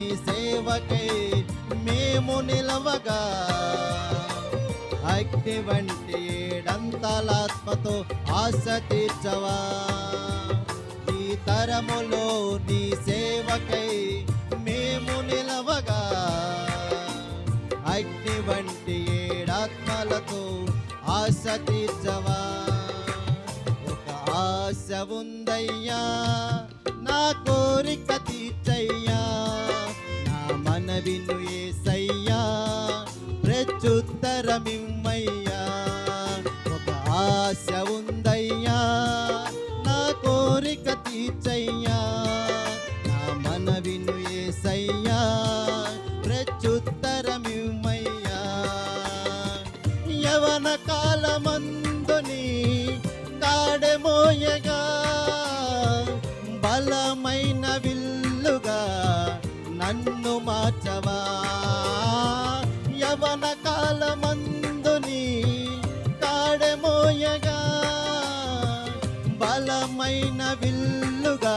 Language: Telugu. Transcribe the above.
నీ సేవకై మేము నిలవగా అగ్ని వంటి ఏడంతలాత్మతో ఆశ తీర్చవా. ఈ తరములో నీ సేవకై మేము నిలవగా అగ్ని వంటి ఏడాత్మలతో ఆశ తీర్చవా. ఒక ఆశ ఉందయ్యా, నా కోరిక తీర్చయ్యా, నా మనవిను యేసయ్యా, ప్రత్యుత్తరమిమ్మయ్యా. ఒక ఆశ ఉందయ్యా, నా కోరిక తీర్చయ్యా, నా మనవిను యేసయ్యా, ప్రత్యుత్తరమిమ్మయ్యా. యవన కాలమందుని కాడెమోయగా బలమైన విల్లుగా నన్ను మార్చవా. యవన కాలమందుని కాడెమోయగా బలమైన విల్లుగా